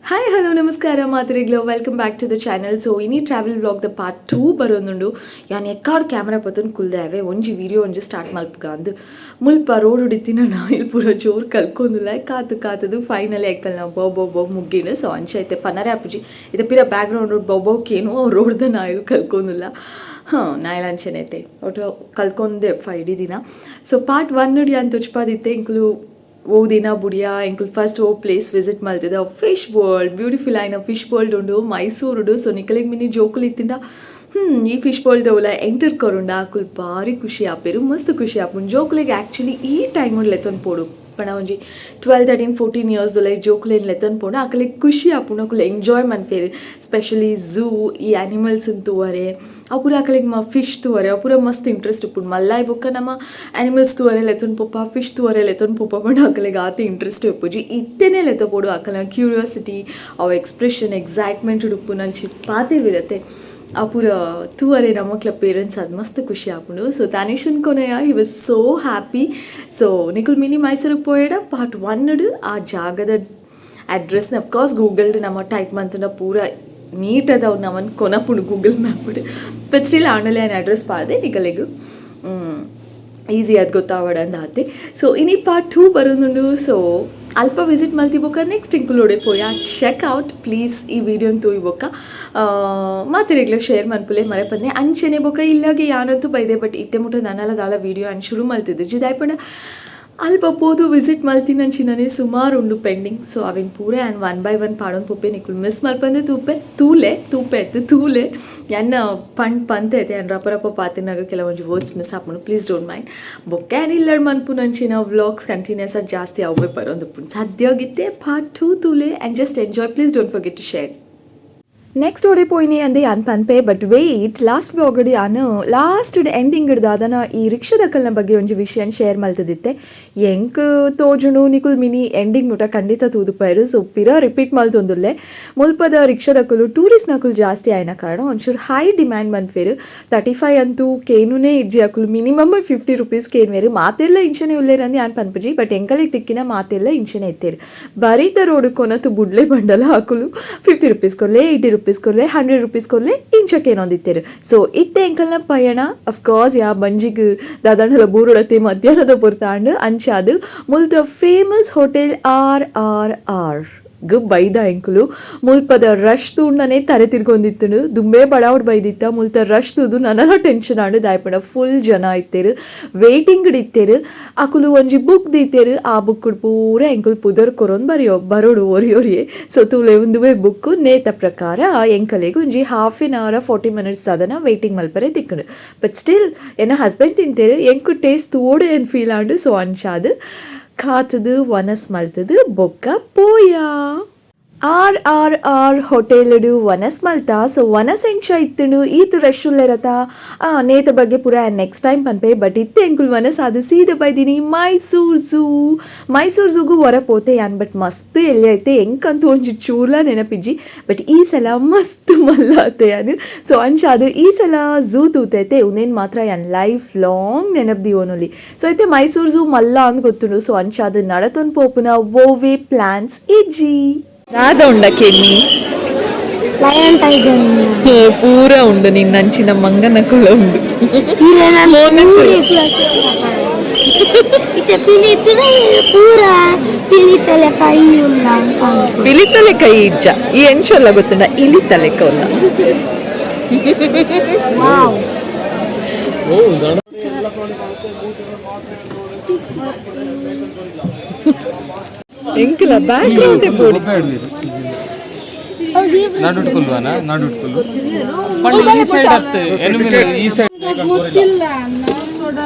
Hi hello ನಮಸ್ಕಾರ ಮಾತ್ರೆಗ್ಲೋ welcome back to the channel. So ಇನಿ ಟ್ರಾವೆಲ್ ವ್ಲಾಗ್ ದ ಪಾರ್ಟ್ 2 ಬರೋದುಂಡು. ಯಾನ್ ಎಕ್ಕಾಡ್ ಕ್ಯಾಮ್ರಾ ಪತ್ತೊಂದು ಕುಲ್ದಾವೆ ಒಂಜಿ ವಿಡಿಯೋ ಒಂಜಿ ಸ್ಟಾರ್ಟ್ ಮಲ್ಪಗ ಅಂದು ಮುಲ್ಪ ರೋಡ್ ಉಡಿತಿನ ನಾಯಿಲ್ ಪೂರ ಜೋರು ಕಲ್ಕೊಂದುಲ್ಲ ಕಾತದು ಫೈನಲಿ ಎಕ್ಕಲ್ ನಾವು ಬೊಬ್ಬ ಮುಗ್ಗಿನ. ಸೊ ಅಂಚೈತೆ ಪನರೆ ಅಪ್ಪುಜಿ ಇದು ಪಿರ ಬ್ಯಾಕ್ಗ್ರೌಂಡ್ ಬೊಬ್ಬಕ್ಕೇನು ರೋಡ್ದ ನಾಯಿಲ್ ಕಲ್ಕೊಂದುಲ್ಲ. ನಾಯಿಲ್ ಅಂಚನೈತೆ ಒಟ್ಟು ಕಲ್ಕೊಂಡೆ ಇಡೀ ದಿನ. ಸೊ ಪಾರ್ಟ್ 1 ನುಡಿ ಅಂತ ತುಚ್ಪಾದಿತ್ತೆ ಇಂಕ್ಲು ಓ ದಿನ ಬುಡಿಯಾ ಎಂಕುಲ್ ಫಸ್ಟ್ ಓ ಪ್ಲೇಸ್ ವಿಸಿಟ್ ಮಾಡ್ತಿದ್ದ ಫಿಶ್ ವರ್ಲ್ಡ್ ಬ್ಯೂಟಿಫುಲ್ ಆಯ್ನ ಫಿಶ್ ವರ್ಲ್ಡ್ ಉಂಡು ಮೈಸೂರುಡು. ಸೊ ನಿಕಲಿಗೆ ಮಿನಿ ಜೋಕುಲು ಇತ್ತಿಂಡ ಈ ಫಿಶ್ ವರ್ಲ್ಡ್ ಅವಲ ಎಂಟರ್ ಕರುಂಡ ಆಕುಲ್ ಭಾರಿ ಖುಷಿ ಆಪೇರು ಮಸ್ತ್ ಖುಷಿ ಆಪುಂಡು. ಜೋಕುಲಿಗೆ ಆ್ಯಕ್ಚುಲಿ ಈ ಟೈಮ್ ಲೆತ್ತೊಂದು ಪೋಡು ಪಣ ಒಂಜಿ 12-13-14 ಇಯರ್ಸ್ದಲ್ಲ ಜೋಕುಲೇನು ಲೆತ್ತೊಂದು ಪೋಡು ಆಕಲಿಗೆ ಖುಷಿ ಆಪುಂಡು ಅಕುಲು ಎಂಜಾಯ್ ಮನ್ಪೇರು. ಸ್ಪೆಷಲಿ ಝೂ ಈ ಆ್ಯನಿಮಲ್ಸನ್ನು ತೂವರೆ ಅಪುರ ಆಕಲಿಗೆ ಫಿಶ್ ತೂವರೆ ಅಪುರ ಮಸ್ತ್ ಇಂಟ್ರೆಸ್ಟ್ ಉಪ್ಪುಂಡು. ಮಲ್ಲಾಯ್ ಬೊಕ್ಕ ನಮ್ಮ ಆ್ಯನಿಮಲ್ಸ್ ತೂವರೆ ಲೆತ್ತೊಂದು ಪೊಪ್ಪ ಫಿಶ್ ತೂವರೆ ಲೆತ್ತೊಂದು ಪೊಪ್ಪ ಪಂಡು ಆಕಲಿಗೆ ಆತ ಇಂಟ್ರೆಸ್ಟ್ ಉಪ್ಪುಜಿ ಇತ್ತೇನೆ ಲೆತ್ತ ಪೋಡು ಆಕಲ ಕ್ಯೂರಿಯಾಸಿಟಿ ಅವ ಎಕ್ಸ್ಪ್ರೆಷನ್ ಎಕ್ಸೈಟ್ಮೆಂಟ್ ಉಡುಪು ನಂಚಿ ಪಾತಿವಿರತ್ತೆ ಅಪುರ ತೂವರೆ ನಮ್ಮಕ್ಲ ಪೇರೆಂಟ್ಸ್ ಅದು ಮಸ್ತ್ ಖುಷಿ ಆಪುಂಡು. ಸೊ ತಾನಿಷನ್ ಕೊನೆಯ he was so happy. So ನಿಕುಲ್ ಮಿನಿ ಮೈಸೂರಿಗೆ ಪೋಯಡ ಪಾರ್ಟ್ 1 ಆ ಜಾಗದ ಅಡ್ರೆಸ್ನ ಅಫ್ಕೋರ್ಸ್ ಗೂಗಲ್ಡ್ ನಮ್ಮ ಟೈಪ್ ಮಂತನ ಪೂರ ನೀಟ್ ಅದಾವ ನಮ್ಮನ್ನು ಕೊನಪುಂಡು ಗೂಗಲ್ ಮ್ಯಾಪ್ ಬಿಟ್ಟು ಬಟ್ ಸ್ಟಿಲ್ ಆಮೇಲೆ ಏನು ಅಡ್ರೆಸ್ ಪಾಡ್ದೆ ನಿಕಲಿಗೂ ಈಸಿ ಅದು ಗೊತ್ತಾವಡಂದು ಆತೆ. ಸೊ ಇನಿ ಪಾರ್ಟ್ 2 ಬರೋದುಂಡು. ಸೊ ಅಲ್ಪ ವಿಸಿಟ್ ಮಲ್ತಿ ಬೊಕ್ಕ ನೆಕ್ಸ್ಟ್ ಇಂಕ್ಲೂಡೆ ಪೋಯ ಚೆಕ್ಔಟ್ ಪ್ಲೀಸ್ ಈ ವಿಡಿಯೋನ ತೂಯಿ ಬೊಕ್ಕ ಮತ್ತೆ ರೆಗ್ಯುಲರ್ ಶೇರ್ ಮನ್ಪುಲೆ ಮರೆ ಪಂದೆ ಅಂಚೆನೆ ಬೊಕ್ಕ ಇಲ್ಲಾಗೆ ಯಾನಂತೂ ಬೈದೆ ಬಟ್ ಇತ್ತೆ ಮುಟ್ಟ ನನ್ನಲ್ಲ ದಾಲ ವಿಡಿಯೋ ಅನ್ ಶುರು ಮಲ್ತಿದ್ದು ಜಿದಾಯ್ಪಂಡ ಅಲ್ಪ ಪೋದು ವಿಸಿಟ್ ಮಲ್ತೀನಿ ಅಂಚಿನೇ ಸುಮಾರು ಉಂಡು ಪೆಂಡಿಂಗ್. ಸೊ ಅವಿನ ಪೂರೆ ಆ್ಯಂಡ್ 1 by 1 ಪಾಡೋನ್ ಪೊಪ್ಪೆ ನಿಕುಲ್ ಮಿಸ್ ಮಲ್ಪಂದೆ ತೂಲೆ ಎನ್ನ ಪಂತ್ ಐತೆ ಆ್ಯಂಡ್ ರಪ್ಪ ಪಾತಿನಾಗ ಕೆಲವೊಂದು ವರ್ಡ್ಸ್ ಮಿಸ್ ಹಾಕೊಂಡು ಪ್ಲೀಸ್ ಡೋಂಟ್ ಮೈಂಡ್ ಬೊಕ್ಕ ಆ್ಯಂಡ್ ಇಲ್ಲಡ್ ಮನ್ಪು ನಂಚಿನ ವ್ಲಾಗ್ಸ್ ಕಂಟಿನ್ಯೂಸ್ ಆಗಿ ಜಾಸ್ತಿ ಅವೇ ಬರೋದು ಸಾಧ್ಯ ಆಗಿತ್ತೆ ಪಾರ್ಟ್ 2 ತೂಲೆ and just enjoy please don't forget to share. Next ಓಡಿ ಪೋಯ್ನಿ ಅಂದೆ ಅಂತ ಅನ್ಪೆ ಬಟ್ ವೆಯ್ಟ್ ಲಾಸ್ಟ್ ಬ್ಲಾಗಡಿ ನಾನು ಲಾಸ್ಟ್ ಎಂಡಿಂಗ್ ಹಿಡ್ದು ಅದನ್ನು ಈ ರಿಕ್ಷಾದಕ್ಕಲ್ನ ಬಗ್ಗೆ ಒಂದು ವಿಷಯ ಶೇರ್ ಮಲ್ತದಿತ್ತೆ ಎಂಕ್ ತೋಜುಂಡು ನಿಕುಲ್ ಮಿನಿ ಎಂಡಿಂಗ್ ಮುಟ ಖಂಡಿತ ತೂದುಪಾಯರು. ಸೊ ಪಿರ ರಿಪೀಟ್ ಮಲ್ತೊಂದುಲ್ಲೆ ಮುಲ್ಪದ ರಿಕ್ಷಾದಕ್ಕಲು ಟೂರಿಸ್ಟ್ ನಕುಲು ಜಾಸ್ತಿ ಆಯ್ನ ಕಾರಣ ಒಂಚೂರು ಹೈ ಡಿಮ್ಯಾಂಡ್ ಮನ್ಫೇರು 35 ಅಂತೂ ಕೇನುನೇ ಇಜ್ಜಿ ಅಕುಲು ಮಿನಿಮಮ್ 50 rupees ಕೇನ್ ವೇರು ಮಾತೆಲ್ಲ ಇಂಚನೆ ಉಲ್ಲೇರಂದು ಆನ್ ಪನ್ಪಜಿ ಬಟ್ ಎಂಕಲಿಗೆ ತಿಕ್ಕಿನ ಮಾತೆಲ್ಲ ಇಂಚನೆ ಇತ್ತೇರು ಬರೀತ ರೋಡ್ ಕೊನತು ಬುಡ್ಲೆ ಬಂಡಲ ಹಾಕುಲು 50 rupees ಕೊರ್ಲೆ 80 rupees ಕೊರ್ಲೆ 100 rupees ಕೊರ್ಲೆ ಇಂಚಕ್ಕೆ ಏನೊಂದಿತ್ತೇರು. ಸೊ ಇತ್ತೆ ಎಂಕಲ್ನ ಪಯಣ ಅಫ್ಕೋರ್ಸ್ ಯಾ ಬಂಜಿಗ್ ದಾದಾಂಡಲ ಬೂರುಡತೆ ಮಧ್ಯಾಹ್ನದ ಪುರ್ತಾಂಡ್ ಅಂಚಾದು ಮುಲ್ತ ಫೇಮಸ್ ಹೋಟೆಲ್ RRR ಬೈದ ಎಂಕುಲು ಮುಲ್ಪದ ರಶ್ ತೂಂಡನೆ ತರೆ ತಿರ್ಗೊಂದಿತ್ತು ದುಂಬೆ ಬಡಾವ್ಡ್ ಬೈದಿತ್ತ ಮುಲ್ತ ರಶ್ ತೂದು ನನ್ನಲ್ಲ ಟೆನ್ಷನ್ ಆಂಡು ದಾಯ್ಪಂಡ ಫುಲ್ ಜನ ಇತ್ತೇರು ವೇಟಿಂಗ್ ಇತ್ತೇರು ಅಕುಲು ಒಂಜಿ ಬುಕ್ ದೀತೇರು ಆ ಬುಕ್ ಪೂರ ಎಂಕುಲ್ ಪುದರ್ ಕೊರೊಂದು ಬರೋಡು ಒರಿಯೊರಿಯೇ. ಸೊ ತೂಲೆ ಒಂದುವೆ ಬುಕ್ ನೇತ ಪ್ರಕಾರ ಎಂಕಲೆಗೆ ಒಂಜಿ 1/2 hour 40 minutes ಅದನ್ನ ವೇಟಿಂಗ್ ಮಲ್ಪರೆ ತಿಕ್ಕಂಡು ಬಟ್ ಸ್ಟಿಲ್ ಎನ್ನ ಹಸ್ಬೆಂಡ್ ತಿಂತೇರು ಎಂಕು ಟೇಸ್ಟ್ ತೋಡು ಏನು ಫೀಲ್ ಆಂಡು. ಸೊ ಅಂಚಾದು ಕಾತದು ವನಸ್ ಮಲ್ತದು ಬೊಕ್ಕ ಪೋಯ RRR ಹೋಟೆಲ್ಡು ವನಸ್ ಮಲ್ತ. ಸೊ ವನಸ್ ಎಂಚ ಇತ್ತುಂಡು ಈತು ರಶ್ ಉಲ್ಲೆರತ ನೇತ ಬಗ್ಗೆ ಪೂರ ನೆಕ್ಸ್ಟ್ ಟೈಮ್ ಪನ್ಪೆ ಬಟ್ ಇತ್ತೆ ಎಂಕುಲ್ ವನಸ್ ಅದು ಸೀದ ಬೈದಿನಿ ಮೈಸೂರು ಝೂಗೂ ಹೊರ ಪೋತೆ ಯಾನ್ ಬಟ್ ಮಸ್ತ್ ಎಲ್ಲಿ ಐತೆ ಎಂಕಂತೂ ಒಂಜಿ ಚೂರ್ಲ ನೆನಪಿಜ್ಜಿ ಬಟ್ ಈ ಸಲ ಮಸ್ತ್ ಮಲ್ಲಾತೆ ಯಾನು. ಸೊ ಅಂಚಾದು ಈ ಸಲ ಝೂ ತೂತೈತೆ ಉನೇನು ಮಾತ್ರ ಯಾನ್ ಲೈಫ್ ಲಾಂಗ್ ನೆನಪ್ದಿ ಓನೊಲಿ. ಸೊ ಐತೆ ಮೈಸೂರು ಝೂ ಮಲ್ಲ ಅಂದ್ ಗೊತ್ತುಂಡು. ಸೊ ಅಂಚಾದು ನಡತೊಂದು ಪೋಪುನ ಓವೆ ಪ್ಲಾನ್ಸ್ ಇಜ್ಜಿ ರಾಧ ಉಂಡ ಕೆಮ್ಮಿ ಲಯನ್ ಟೈಗರ್ ಪೂರ ಉಂಡು ನಿನ್ನ ಅಂಚಿನ ಮಂಗನ ಕುಳ ಉಂಡು ಪೂರ ಪಿಲಿತಲೆ ಕೈ ಇಜ್ಜ ಈ ಎಂಚಲ್ಲ ಗೊತ್ತುಂಡ ಇಲಿತಲೆ ಕೌಲ ಎಂಕಲ ಬ್ಯಾಕ್ ಗ್ರೌಂಡ್ ಬೋಡಿ ನಾಡುಟ್ಕೊಲ್ವಾನ ನಾಡುಟ್ಕೊಲ್ಲು ಪಂಡ ಈ ಸೈಡ್ ಹತ್ತೆ ಎನಿಮಲ್ ಈ ಸೈಡ್ ಗೊತ್ತಿಲ್ಲ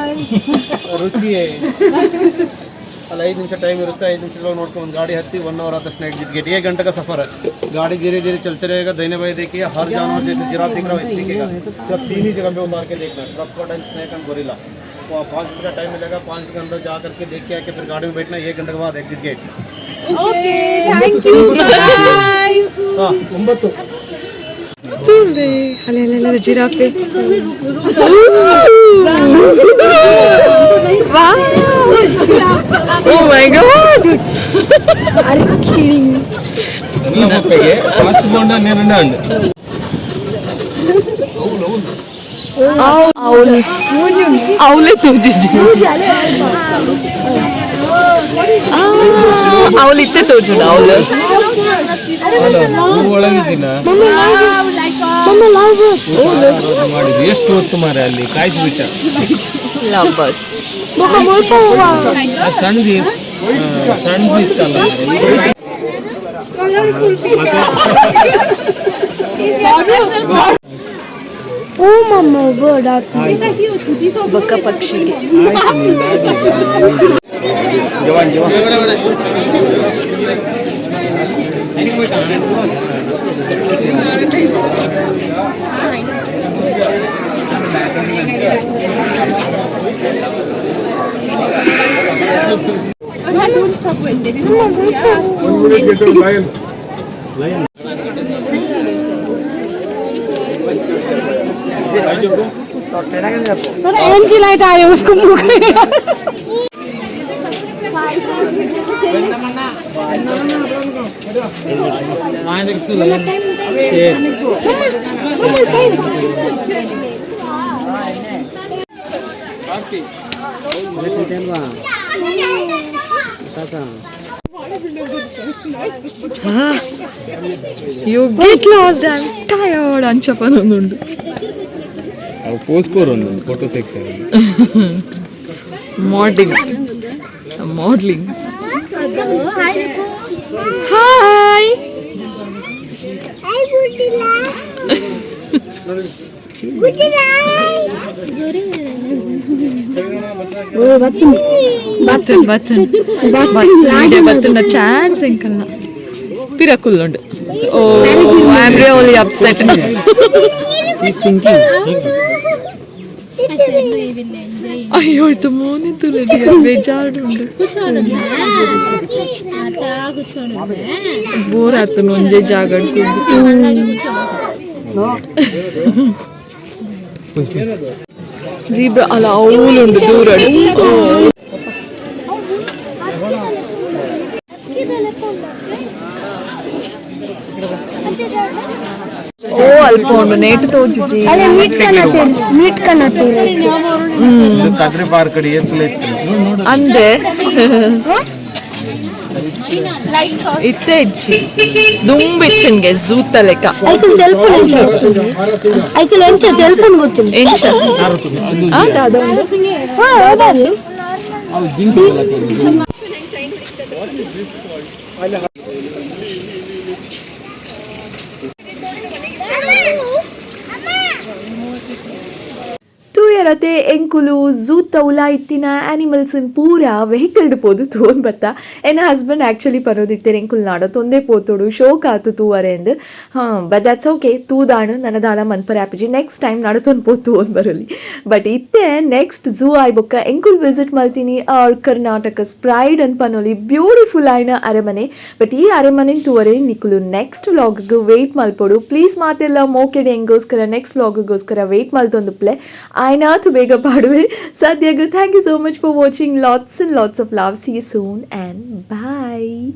ರುಚಿಯೇ ಅಲ್ಲ 5 ನಿಮಿಷ ಟೈಮ್ ಇರುತ್ತೆ 5 ನಿಮಿಷ ನೋಡ್ಕೊಂಡು गाड़ी हत्ती 1 hour आता स्नैक जीत गए 1 घंटे का सफर है. गाड़ी धीरे धीरे चलते रहेगा. दाहिने बाएं देखिए हर जानवर जैसे जिराफ दिख रहा है वैसे दिखेगा. सब 3 ही जगह पे उतार के देखना है क्रोकोडाइल स्नैक एंड गोरिल्ला. वो 5 मिनट का टाइम मिलेगा 5 मिनट के अंदर जा करके देख के आके फिर गाड़ी में बैठना 1 घंटे के बाद exit gate. Okay thank you bye. हां 9 ಚೂಲೆ ಅಲ್ಲ giraffe wow oh my god Are you kidding me? ಎಲ್ಲ ಮಕ್ಕಳಿಗೆ ಫಾಸ್ಟ್ ಬೋಂಡ ನೆರಂಡ ಅಂಡ್ ಅವಳೆ ತೋಜಿದ್ದಿ ಅವಳಿತ್ತೆ ತೋಜುಂಡ ಅವಳು ಒಳಗಿದ್ದೀನ ಮಾಡಿದ್ರು ಎಷ್ಟು ಹೊತ್ತು ಮಾರೆ ಅಲ್ಲಿ ಕಾಯಿಸಿಬಿಟ್ಟ ಲವ್ ಬರ್ಡ್ಸ್ ಸಣ್ಣದು ಸಣ್ಣದು ಇತ್ತಲ್ಲ ಓ ಮಮ್ಮ ಬರ್ಡ್ ಬಕ್ಕ ಪಕ್ಷಿಗೆ ಜವಾನ್ एंजी लाइट आए उसको मुख You get lost, I'm tired అని చెప్పనుండు పోసుకోరు ఫోటో సెక్షన్ మోడలింగ్ హాయ్ బతున్న ఛాన్స్ ఇంకన్నా పిరకుల్లుండు ఓ ఐఎమ్ రియల్లీ అప్సెట్ అయ్యో ఇది మోని తులడి ಬೇಜಾರುಂಡು ಬೋರ್ ಆತು ಒಂದೇ ಜಾಗ ಜೀಬ್ರಾ ಅಲ್ಲ ಅವಳುಂಡು ದೂರ ಓ ಅಲ್ಪ ಉಂಡು ನೇಟ್ ತೋಜುಜಿ मीट करना ಕದ್ರಿ ಪಾರ್ ಕಡೆ ಎತ್ತಲೆ ಅಂದೆ ಇತ್ತೆ ಇಜ್ಜಿ ದುಂಬಿತ್ತಿನ್ಗೆ ಜೂತ ಲೆಕ್ಕ ಐಕಲ್ ತೆಲ್ಪನ್ ಐಕಲ್ ಎಂಚ ತೆಲ್ಪನ್ ಗೊತ್ತಿಲ್ಲ ಎಂಚ ಅದೊಂದು ಹಾ ಅದಲ್ಲ ತೂಯರತೆ ಎಂಕುಲು ಝೂ ತೌಲ ಇತ್ತಿನ ಆನಿಮಲ್ಸ್ ಪೂರ ವೆಹಿಕಲ್ಡ್ ಪೋದು ತೋನ್ ಬತ್ತ ಎನ್ನ ಹಸ್ಬೆಂಡ್ ಆಕ್ಚುಲಿ ಪನೋದಿತ್ತೇನೆ ಎಂಕುಲ್ ನಾಡೋ ತೊಂದೆ ಪೋತೋಡು ಶೋಕ್ ಆತು ತೂವರೆ ಎಂದು ಬಟ್ ದಟ್ಸ್ ಓಕೆ ತೂದಾಣು ನನ್ನ ದಾಲ ಮನ್ಪರ ಆಪಿಜಿ ನೆಕ್ಸ್ಟ್ ಟೈಮ್ ನಾಡು ತೊಂದು ಪೋತು ಅಂತ ಬರಲಿ ಬಟ್ ಇತ್ತೆ ನೆಕ್ಸ್ಟ್ ಝೂ ಆಯ್ಬೊಕ್ಕ ಎಂಕುಲ್ ವಿಸಿಟ್ ಮಾಡ್ತೀನಿ ಆರ್ ಕರ್ನಾಟಕ ಸ್ಪ್ರೈಡ್ ಅಂತ ಪನೋಲಿ ಬ್ಯೂಟಿಫುಲ್ ಆಯ್ನ ಅರಮನೆ ಬಟ್ ಈ ಅರಮನೆ ತೂವರೆ ನಿಕುಲು ನೆಕ್ಸ್ಟ್ ವ್ಲಾಗ್ಗೆ ವೆಯ್ಟ್ ಮಲ್ಪೋಡು ಪ್ಲೀಸ್ ಮಾತೆಲ್ಲ ಮೋಕೆಡೆ ಹೆಂಗೋಸ್ಕರ ನೆಕ್ಸ್ಟ್ ವ್ಲಾಗ್ಗೋಸ್ಕರ ವೆಯ್ಟ್ ಮಲ್ತೊಂದು play aayinath bega paduve sadyagu. Thank you so much for watching. Lots and lots of love. See you soon and bye.